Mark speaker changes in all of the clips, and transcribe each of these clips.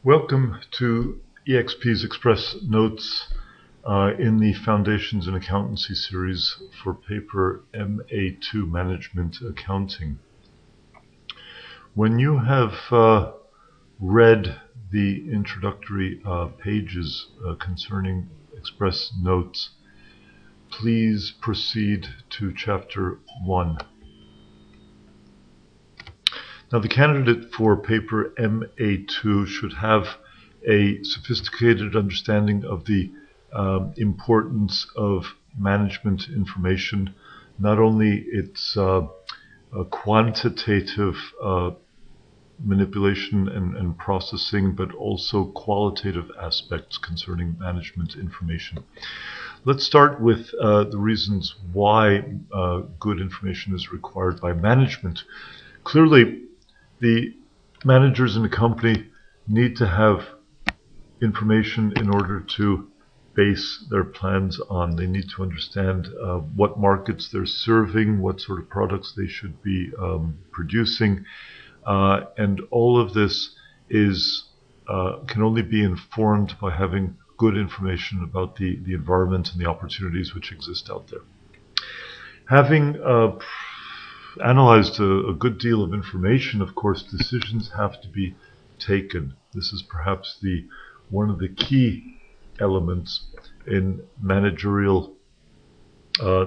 Speaker 1: Welcome to EXP's Express Notes in the Foundations in Accountancy series for paper MA2 Management Accounting. When you have read the introductory pages concerning Express Notes, please proceed to Chapter 1. Now, the candidate for paper MA2 should have a sophisticated understanding of the importance of management information, not only its quantitative manipulation and processing, but also qualitative aspects concerning management information. Let's start with the reasons why good information is required by management. Clearly, the managers in a company need to have information in order to base their plans on. They need to understand what markets they're serving, what sort of products they should be producing, and all of this can only be informed by having good information about the environment and the opportunities which exist out there. Having analyzed a good deal of information, of course, decisions have to be taken. This is perhaps one of the key elements in the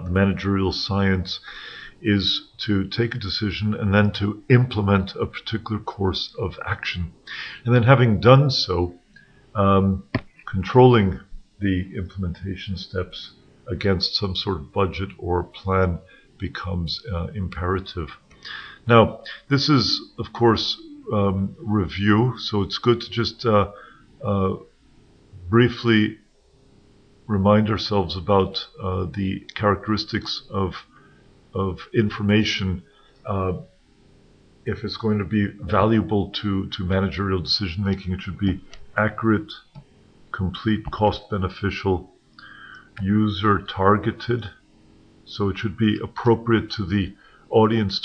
Speaker 1: managerial science, is to take a decision and then to implement a particular course of action. And then, having done so, controlling the implementation steps against some sort of budget or plan becomes imperative. Now, this is, of course, review, so it's good to just briefly remind ourselves about the characteristics of information if it's going to be valuable to managerial decision making. It should be accurate, complete, cost beneficial, user targeted. So it should be appropriate to the audience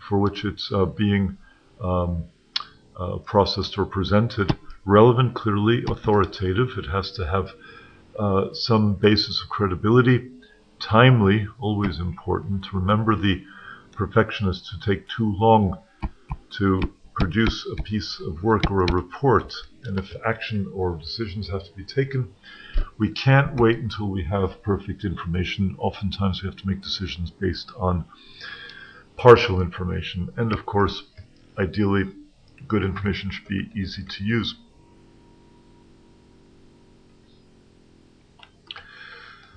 Speaker 1: for which it's being processed or presented. Relevant, clearly authoritative. It has to have some basis of credibility. Timely, always important. Remember, the perfectionists who take too long to produce a piece of work or a report, and if action or decisions have to be taken, we can't wait until we have perfect information. Oftentimes we have to make decisions based on partial information, and of course, ideally, good information should be easy to use.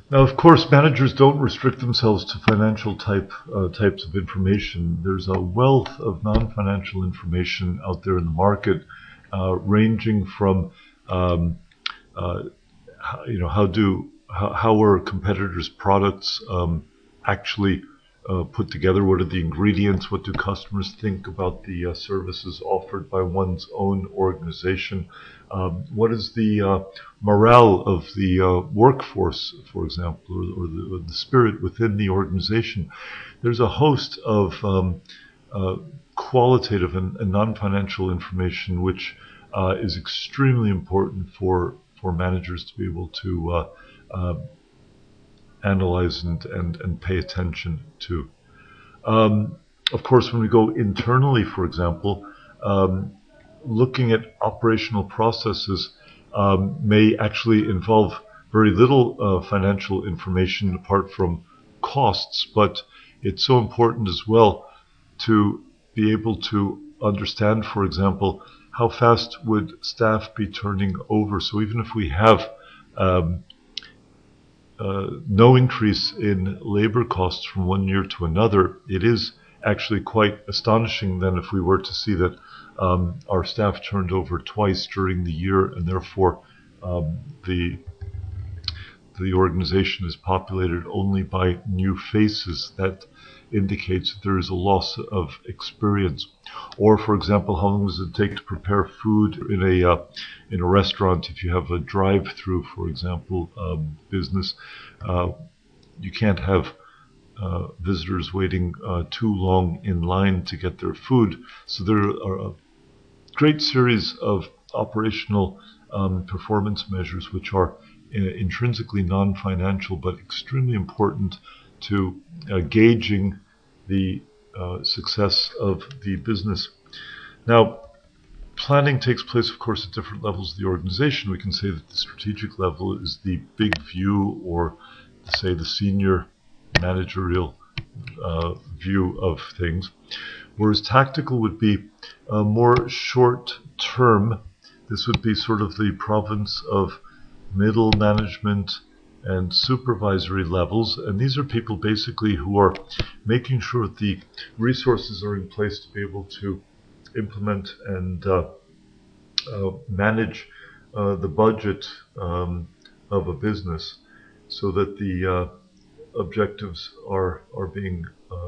Speaker 1: Now, of course, managers don't restrict themselves to financial types of information. There's a wealth of non-financial information out there in the market, ranging from how are competitors' products actually put together? What are the ingredients? What do customers think about the services offered by one's own organization? What is the morale of the workforce, for example, or the spirit within the organization? There's a host of qualitative and non-financial information which is extremely important for managers to be able to analyze and pay attention to. Of course, when we go internally, for example, looking at operational processes may actually involve very little financial information apart from costs, but it's so important as well to be able to understand, for example, how fast would staff be turning over. So even if we have no increase in labor costs from one year to another, it is actually quite astonishing then if we were to see that our staff turned over twice during the year, and therefore the organization is populated only by new faces. That indicates that there is a loss of experience. Or, for example, how long does it take to prepare food in a restaurant? If you have a drive-through, for example, business, you can't have visitors waiting too long in line to get their food. So there are a great series of operational performance measures, which are intrinsically non-financial but extremely important to gauging the success of the business. Now, planning takes place, of course, at different levels of the organization. We can say that the strategic level is the big view, or say the senior managerial view of things, whereas tactical would be more short term. This would be sort of the province of middle management and supervisory levels, and these are people basically who are making sure that the resources are in place to be able to implement and manage the budget of a business so that the objectives are being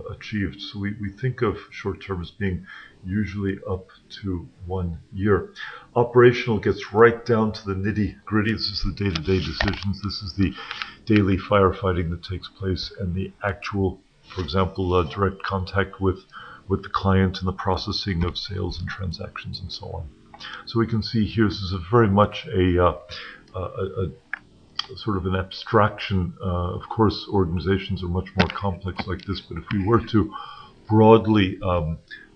Speaker 1: achieved. So we think of short term as being usually up to 1 year. Operational gets right down to the nitty gritty. This is the day-to-day decisions. This is the daily firefighting that takes place, and the actual, for example, direct contact with the client and the processing of sales and transactions and so on. So we can see here this is very much a sort of an abstraction. Of course, organizations are much more complex like this, but if we were to broadly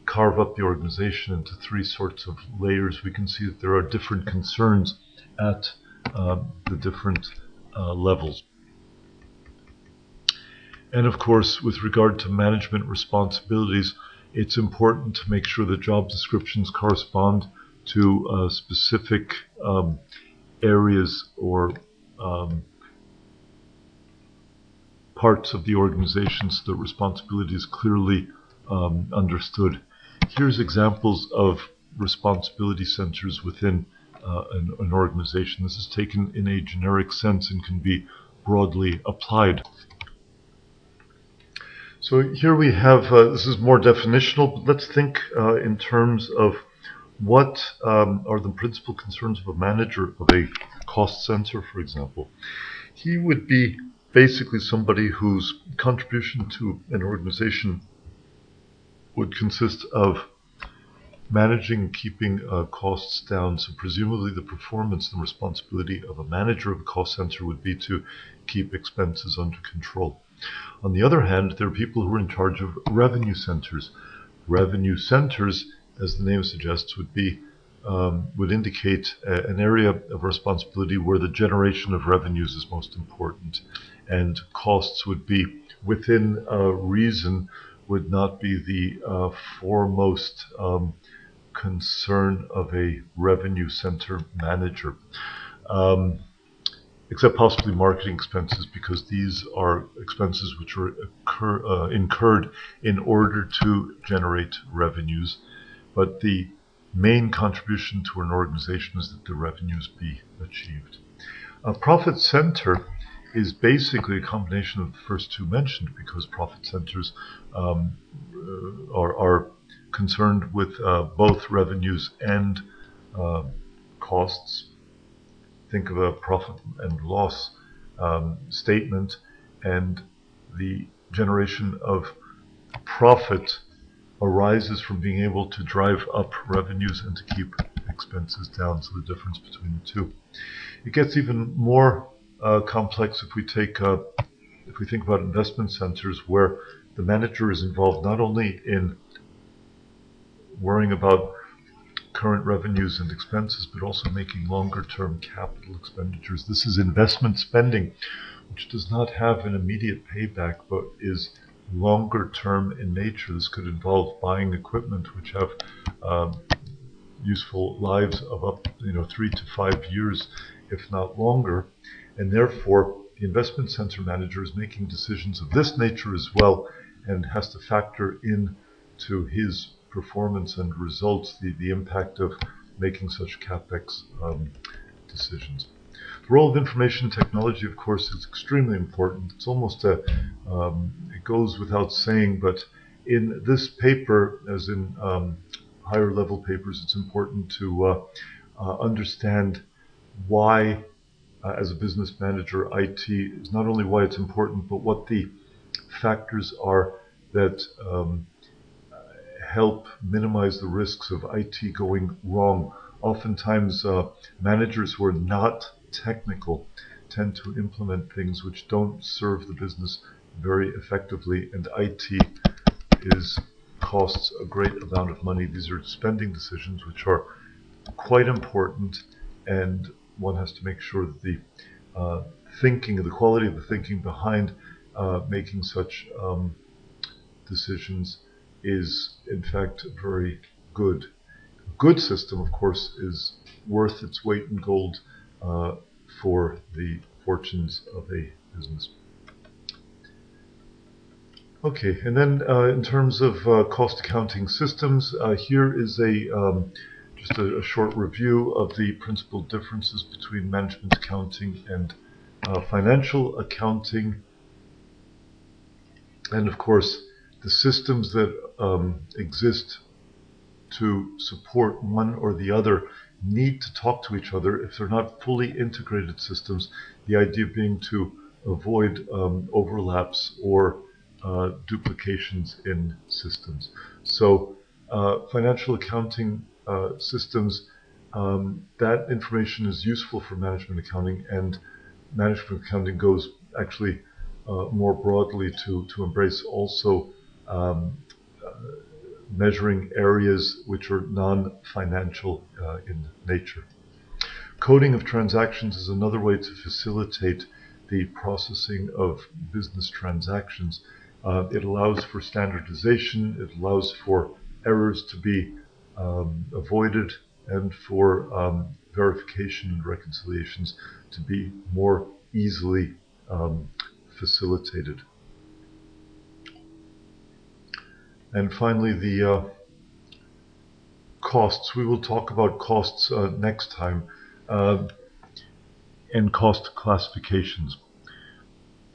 Speaker 1: carve up the organization into 3 sorts of layers, we can see that there are different concerns at the different levels. And of course, with regard to management responsibilities, it's important to make sure that job descriptions correspond to specific areas or parts of the organization, so that responsibility is clearly understood. Here's examples of responsibility centers within an organization. This is taken in a generic sense and can be broadly applied. So here we have, this is more definitional, but let's think in terms of what are the principal concerns of a manager of a cost center, for example. He would be basically somebody whose contribution to an organization would consist of managing and keeping costs down. So presumably the performance and responsibility of a manager of a cost center would be to keep expenses under control. On the other hand, there are people who are in charge of revenue centers. Revenue centers, as the name suggests, would indicate an area of responsibility where the generation of revenues is most important, and costs would be within reason, would not be the foremost concern of a revenue center manager, except possibly marketing expenses, because these are expenses which are incurred in order to generate revenues. But the main contribution to an organization is that the revenues be achieved. A profit center is basically a combination of the first 2 mentioned, because profit centers are concerned with both revenues and costs. Think of a profit and loss statement, and the generation of profit arises from being able to drive up revenues and to keep expenses down, so the difference between the two. It gets even more complex if we think about investment centers, where the manager is involved not only in worrying about current revenues and expenses, but also making longer-term capital expenditures. This is investment spending, which does not have an immediate payback, but is longer term in nature. This could involve buying equipment which have useful lives of up 3 to 5 years, if not longer, and therefore the investment center manager is making decisions of this nature as well, and has to factor in to his performance and results the impact of making such capex decisions. The role of information technology, of course, is extremely important. It's almost it goes without saying, but in this paper, as in higher level papers, it's important to understand why, as a business manager, IT is not only why it's important, but what the factors are that help minimize the risks of IT going wrong Oftentimes, managers who are not technical tend to implement things which don't serve the business very effectively, and IT costs a great amount of money. These are spending decisions which are quite important, and one has to make sure that the the quality of the thinking behind making such decisions is in fact very good. A good system, of course, is worth its weight in gold for the fortunes of a business. Okay, and then in terms of cost accounting systems, here is just a short review of the principal differences between management accounting and financial accounting. And of course, the systems that exist to support one or the other need to talk to each other. If they're not fully integrated systems, the idea being to avoid overlaps or duplications in systems. So financial accounting systems, that information is useful for management accounting, and management accounting goes actually more broadly to embrace also measuring areas which are non-financial in nature. Coding of transactions is another way to facilitate the processing of business transactions. It allows for standardization, it allows for errors to be avoided, and for verification and reconciliations to be more easily facilitated. And finally, the costs. We will talk about costs next time, and cost classifications.